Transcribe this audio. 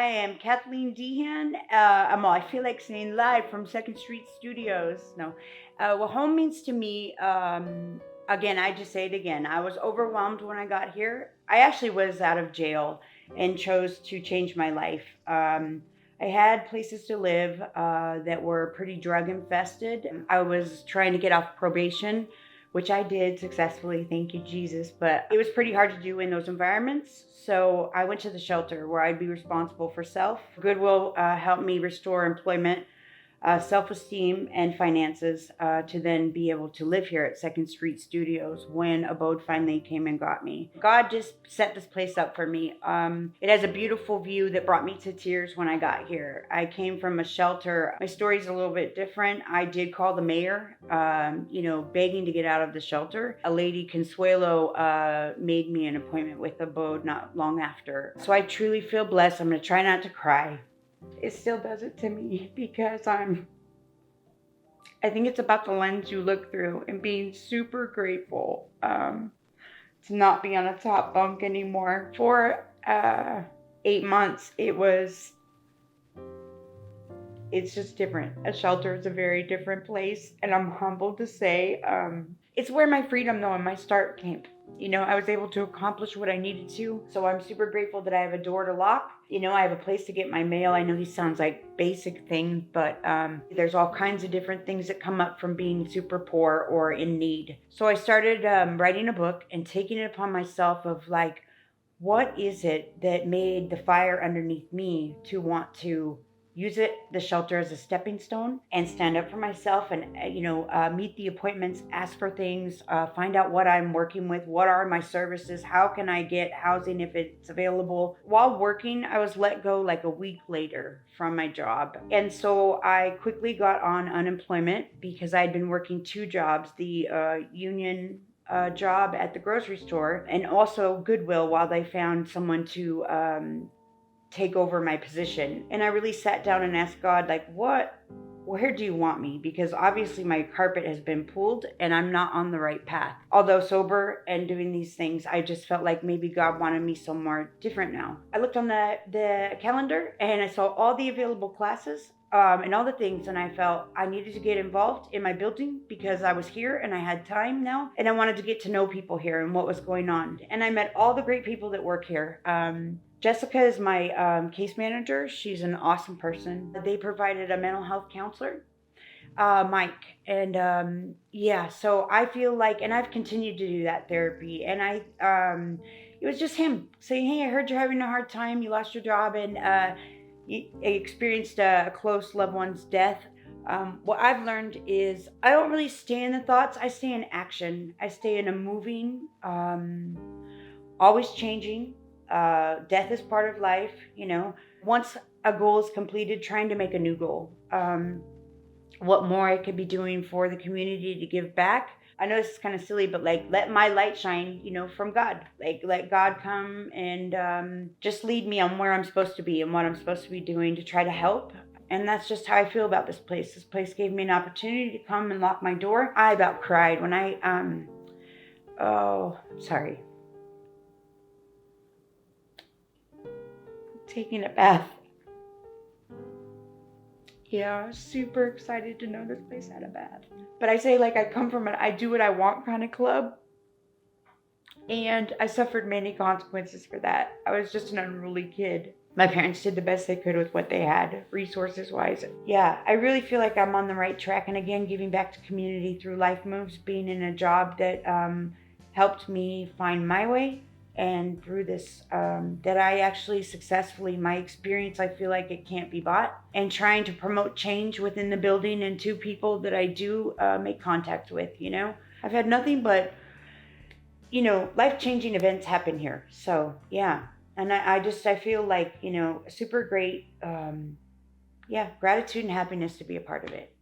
I am Kathleen Dehan. I feel like saying live from Second Street Studios. No, what home means to me, again, I just say it again. I was overwhelmed when I got here. I actually was out of jail and chose to change my life. I had places to live that were pretty drug infested. I was trying to get off probation, which I did successfully, thank you, Jesus. But it was pretty hard to do in those environments. So I went to the shelter where I'd be responsible for self. Goodwill helped me restore employment, self-esteem, and finances to then be able to live here at Second Street Studios when Abode finally came and got me. God just set this place up for me. It has a beautiful view that brought me to tears when I got here. I came from a shelter. My story's a little bit different. I did call the mayor, begging to get out of the shelter. A lady, Consuelo, made me an appointment with Abode not long after. So I truly feel blessed. I'm going to try not to cry. It still does it to me because I think it's about the lens you look through and being super grateful to not be on a top bunk anymore. For 8 months, it's just different. A shelter is a very different place, and I'm humbled to say it's where my freedom though and my start came. I was able to accomplish what I needed to. So I'm super grateful that I have a door to lock. I have a place to get my mail. I know these sounds like basic things, but there's all kinds of different things that come up from being super poor or in need. So I started writing a book and taking it upon myself of like, what is it that made the fire underneath me to want to use the shelter as a stepping stone and stand up for myself and, meet the appointments, ask for things, find out what I'm working with, what are my services, how can I get housing if it's available. While working, I was let go like a week later from my job. And so I quickly got on unemployment because I'd been working 2 jobs, the union job at the grocery store and also Goodwill while they found someone to take over my position. And I really sat down and asked God, like, where do you want me? Because obviously my carpet has been pulled and I'm not on the right path. Although sober and doing these things, I just felt like maybe God wanted me somewhere different now. I looked on the calendar and I saw all the available classes and all the things, and I felt I needed to get involved in my building because I was here and I had time now, and I wanted to get to know people here and what was going on. And I met all the great people that work here. Jessica is my case manager. She's an awesome person. They provided a mental health counselor, Mike. And so I feel like, and I've continued to do that therapy. And it was just him saying, hey, I heard you're having a hard time. You lost your job and you experienced a close loved one's death. What I've learned is I don't really stay in the thoughts. I stay in action. I stay in a moving, always changing. Death is part of life, Once a goal is completed, trying to make a new goal. What more I could be doing for the community to give back. I know this is kind of silly, but like, let my light shine, from God. Like, let God come and just lead me on where I'm supposed to be and what I'm supposed to be doing to try to help. And that's just how I feel about this place. This place gave me an opportunity to come and lock my door. I about cried when taking a bath. Yeah, I was super excited to know this place had a bath. But I say, like, I come from an I do what I want kind of club. And I suffered many consequences for that. I was just an unruly kid. My parents did the best they could with what they had, resources-wise. Yeah, I really feel like I'm on the right track. And again, giving back to community through life moves, being in a job that helped me find my way. And through this, that I actually successfully, my experience, I feel like it can't be bought. And trying to promote change within the building and to people that I do make contact with, I've had nothing but, life-changing events happen here. So, yeah. And I feel like, super great, gratitude and happiness to be a part of it.